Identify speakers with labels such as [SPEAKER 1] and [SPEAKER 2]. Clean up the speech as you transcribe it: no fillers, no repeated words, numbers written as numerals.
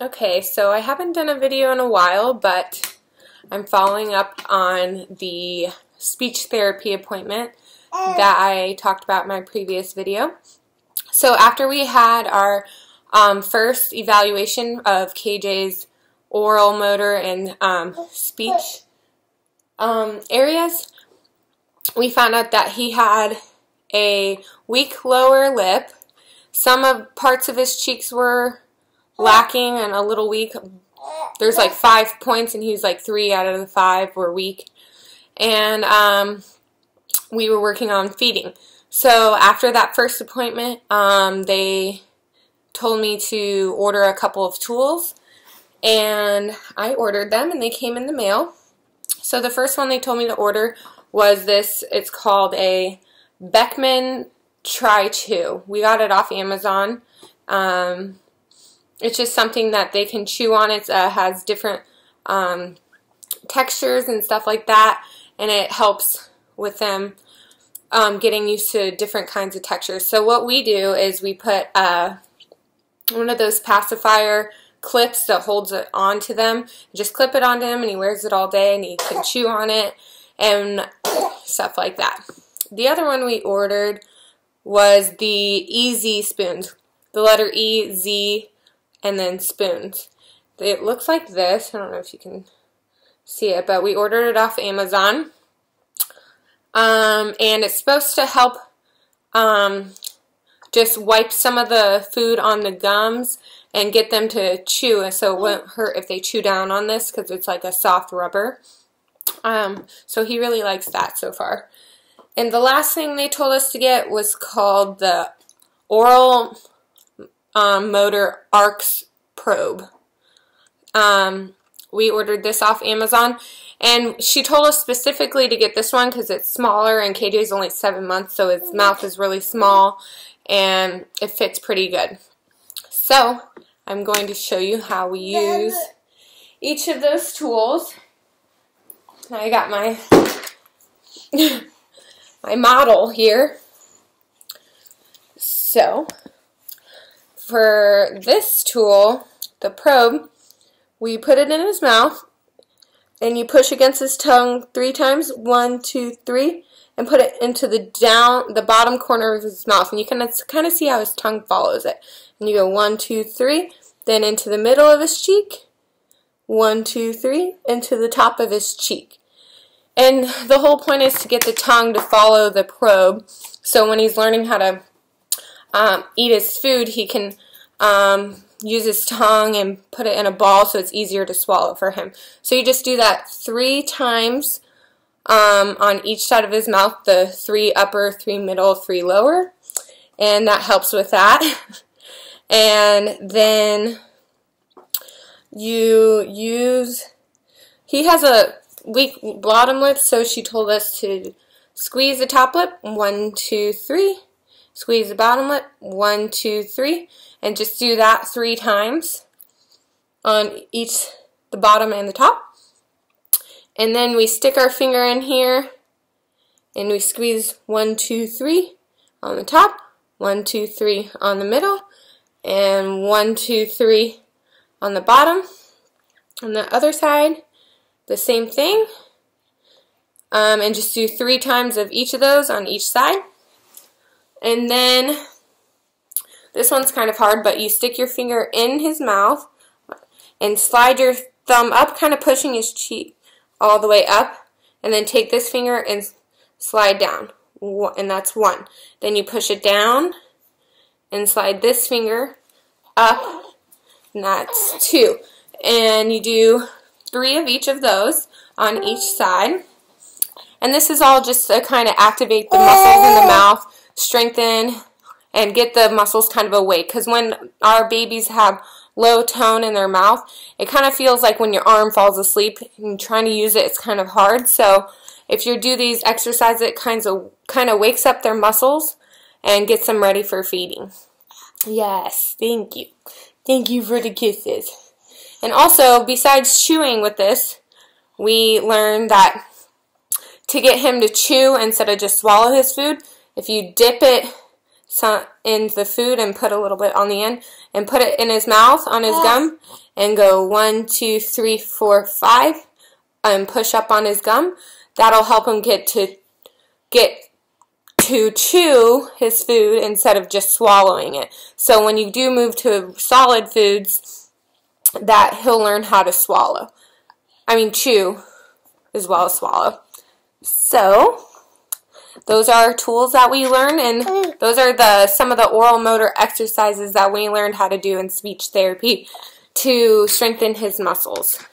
[SPEAKER 1] Okay, so I haven't done a video in a while, but I'm following up on the speech therapy appointment that I talked about in my previous video. So after we had our first evaluation of KJ's oral, motor, and speech areas, we found out that he had a weak lower lip. Some of parts of his cheeks were lacking and a little weak. There's like 5 points and he's like 3 out of the 5 were weak. And we were working on feeding. So after that first appointment, they told me to order a couple of tools, and I ordered them and they came in the mail. So the first one they told me to order was this. It's called a Beckman Try-Chew. We got it off Amazon. It's just something that they can chew on. It has different textures and stuff like that, and it helps with them getting used to different kinds of textures. So what we do is we put one of those pacifier clips that holds it onto them. Just clip it onto him and he wears it all day and he can chew on it and stuff like that. The other one we ordered was the EZ spoons. The letter E, Z, and then spoons. It looks like this. I don't know if you can see it, but we ordered it off Amazon. And it's supposed to help just wipe some of the food on the gums and get them to chew, so it won't hurt if they chew down on this because it's like a soft rubber. So he really likes that so far. And the last thing they told us to get was called the Oral Motor ARCS Probe. We ordered this off Amazon, and she told us specifically to get this one because it's smaller and KJ's only 7 months, so his mouth is really small and it fits pretty good. So I'm going to show you how we use each of those tools. I got my my model here. So for this tool, the probe, we put it in his mouth and you push against his tongue 3 times, 1, 2, 3, and put it into the bottom corner of his mouth, and you can kind of see how his tongue follows it. And you go 1, 2, 3, then into the middle of his cheek, 1, 2, 3, into the top of his cheek. And the whole point is to get the tongue to follow the probe, so when he's learning how to eat his food, he can use his tongue and put it in a ball so it's easier to swallow for him. So you just do that 3 times on each side of his mouth, the 3 upper, 3 middle, 3 lower, and that helps with that. And then you use, he has a weak bottom lip, so she told us to squeeze the top lip, 1, 2, 3, squeeze the bottom lip, 1, 2, 3, and just do that 3 times on each, the bottom and the top. And then we stick our finger in here and we squeeze 1, 2, 3 on the top, 1, 2, 3 on the middle, and 1, 2, 3 on the bottom. On the other side, the same thing, and just do 3 times of each of those on each side. And then this one's kind of hard, but you stick your finger in his mouth and slide your thumb up, kind of pushing his cheek all the way up, and then take this finger and slide down, and that's 1. Then you push it down and slide this finger up, and that's 2. And you do 3 of each of those on each side. And this is all just to kind of activate the muscles in the mouth, strengthen, and get the muscles kind of awake. Because when our babies have low tone in their mouth, it kind of feels like when your arm falls asleep and trying to use it, it's kind of hard. So if you do these exercises, it kind of wakes up their muscles and gets them ready for feeding. Yes, thank you. Thank you for the kisses. And also, besides chewing with this, we learned that to get him to chew instead of just swallow his food, if you dip it in the food and put a little bit on the end and put it in his mouth on his gum and go 1, 2, 3, 4, 5 and push up on his gum. That'll help him get to chew his food instead of just swallowing it. So when you do move to solid foods, that he'll learn how to swallow. I mean chew as well as swallow. So those are tools that we learn, and those are some of the oral motor exercises that we learned how to do in speech therapy to strengthen his muscles.